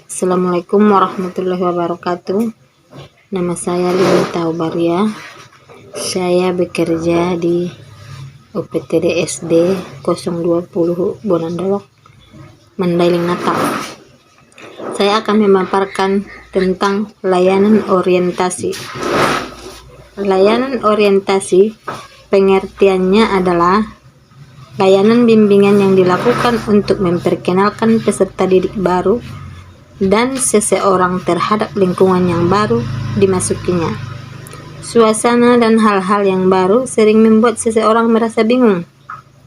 Assalamualaikum warahmatullahi wabarakatuh. Nama saya Lili Taubaria. Saya bekerja di UPTD SD 020 Bonandolok, Mandailing, Natal. Saya akan memaparkan tentang layanan orientasi. Layanan orientasi pengertiannya adalah layanan bimbingan yang dilakukan untuk memperkenalkan peserta didik baru dan seseorang terhadap lingkungan yang baru dimasukinya. Suasana dan hal-hal yang baru sering membuat seseorang merasa bingung,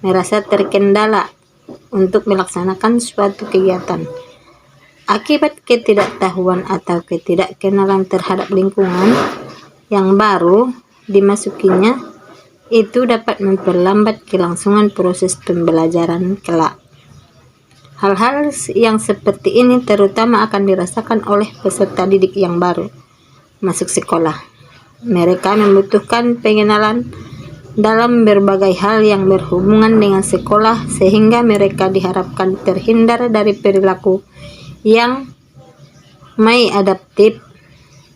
merasa terkendala untuk melaksanakan suatu kegiatan. Akibat ketidaktahuan atau ketidakkenalan terhadap lingkungan yang baru dimasukinya, itu dapat memperlambat kelangsungan proses pembelajaran kelak. Hal-hal yang seperti ini terutama akan dirasakan oleh peserta didik yang baru masuk sekolah. Mereka membutuhkan pengenalan dalam berbagai hal yang berhubungan dengan sekolah, sehingga mereka diharapkan terhindar dari perilaku yang maladaptif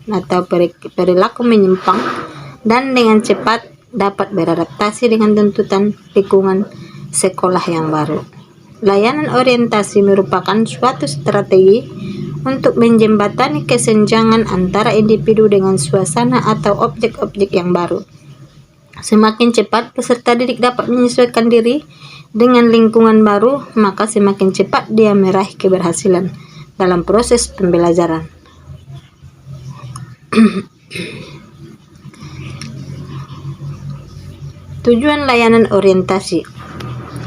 atau perilaku menyimpang, dan dengan cepat dapat beradaptasi dengan tuntutan lingkungan sekolah yang baru. Layanan orientasi merupakan suatu strategi untuk menjembatani kesenjangan antara individu dengan suasana atau objek-objek yang baru. Semakin cepat peserta didik dapat menyesuaikan diri dengan lingkungan baru, maka semakin cepat dia meraih keberhasilan dalam proses pembelajaran. Tujuan layanan orientasi.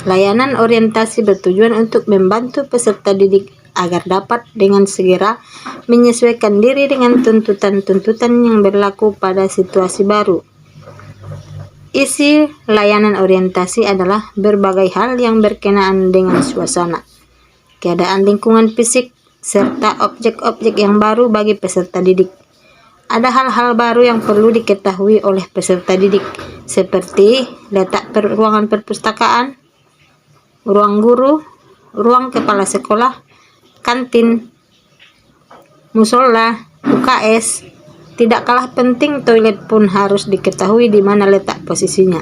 Layanan orientasi bertujuan untuk membantu peserta didik agar dapat dengan segera menyesuaikan diri dengan tuntutan-tuntutan yang berlaku pada situasi baru. Isi layanan orientasi adalah berbagai hal yang berkenaan dengan suasana, keadaan lingkungan fisik, serta objek-objek yang baru bagi peserta didik. Ada hal-hal baru yang perlu diketahui oleh peserta didik, seperti letak ruangan perpustakaan, ruang guru, ruang kepala sekolah, kantin, musola, UKS. Tidak kalah penting, toilet pun harus diketahui di mana letak posisinya.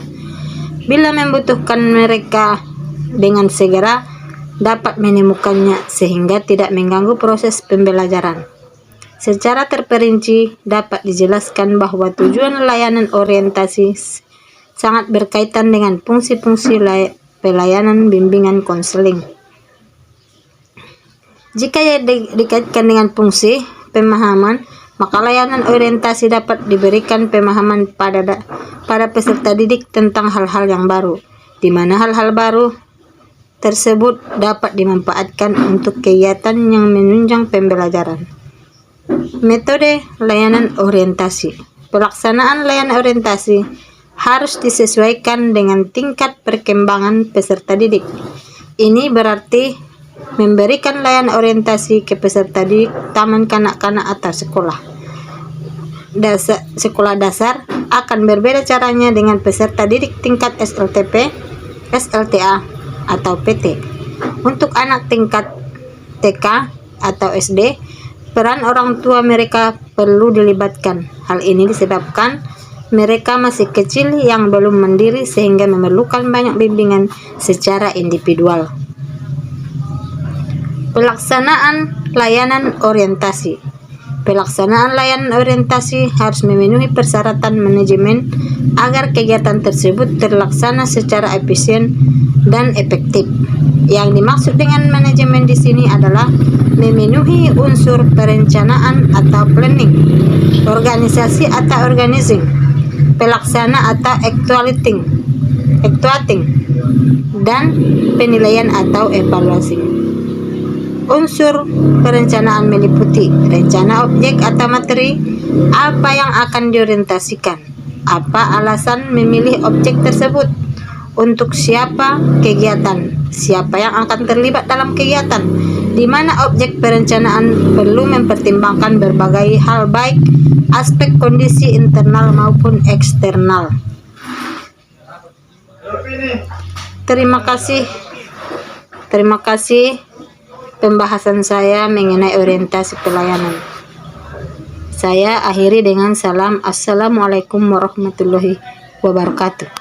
Bila membutuhkan, mereka dengan segera dapat menemukannya sehingga tidak mengganggu proses pembelajaran. Secara terperinci dapat dijelaskan bahwa tujuan layanan orientasi sangat berkaitan dengan fungsi-fungsi pelayanan bimbingan konseling. Jika dikaitkan dengan fungsi pemahaman, maka layanan orientasi dapat diberikan pemahaman pada peserta didik tentang hal-hal yang baru, di mana hal-hal baru tersebut dapat dimanfaatkan untuk kegiatan yang menunjang pembelajaran. Metode layanan orientasi. Pelaksanaan layanan orientasi harus disesuaikan dengan tingkat perkembangan peserta didik. Ini berarti memberikan layanan orientasi ke peserta didik taman kanak-kanak atau sekolah dasar akan berbeda caranya dengan peserta didik tingkat SLTP, SLTA, atau PT. Untuk anak tingkat TK atau SD, peran orang tua mereka perlu dilibatkan. Hal ini disebabkan mereka masih kecil yang belum mandiri sehingga memerlukan banyak bimbingan secara individual. Pelaksanaan layanan orientasi. Pelaksanaan layanan orientasi harus memenuhi persyaratan manajemen agar kegiatan tersebut terlaksana secara efisien dan efektif. Yang dimaksud dengan manajemen di sini adalah memenuhi unsur perencanaan atau planning, organisasi atau organizing, pelaksana atau actuating, dan penilaian atau evaluasi. Unsur perencanaan meliputi rencana objek atau materi, apa yang akan diorientasikan, apa alasan memilih objek tersebut, untuk siapa kegiatan, siapa yang akan terlibat dalam kegiatan, di mana objek perencanaan perlu mempertimbangkan berbagai hal baik aspek kondisi internal maupun eksternal. Terima kasih. pembahasan saya mengenai orientasi pelayanan. Saya akhiri dengan salam. Assalamualaikum warahmatullahi wabarakatuh.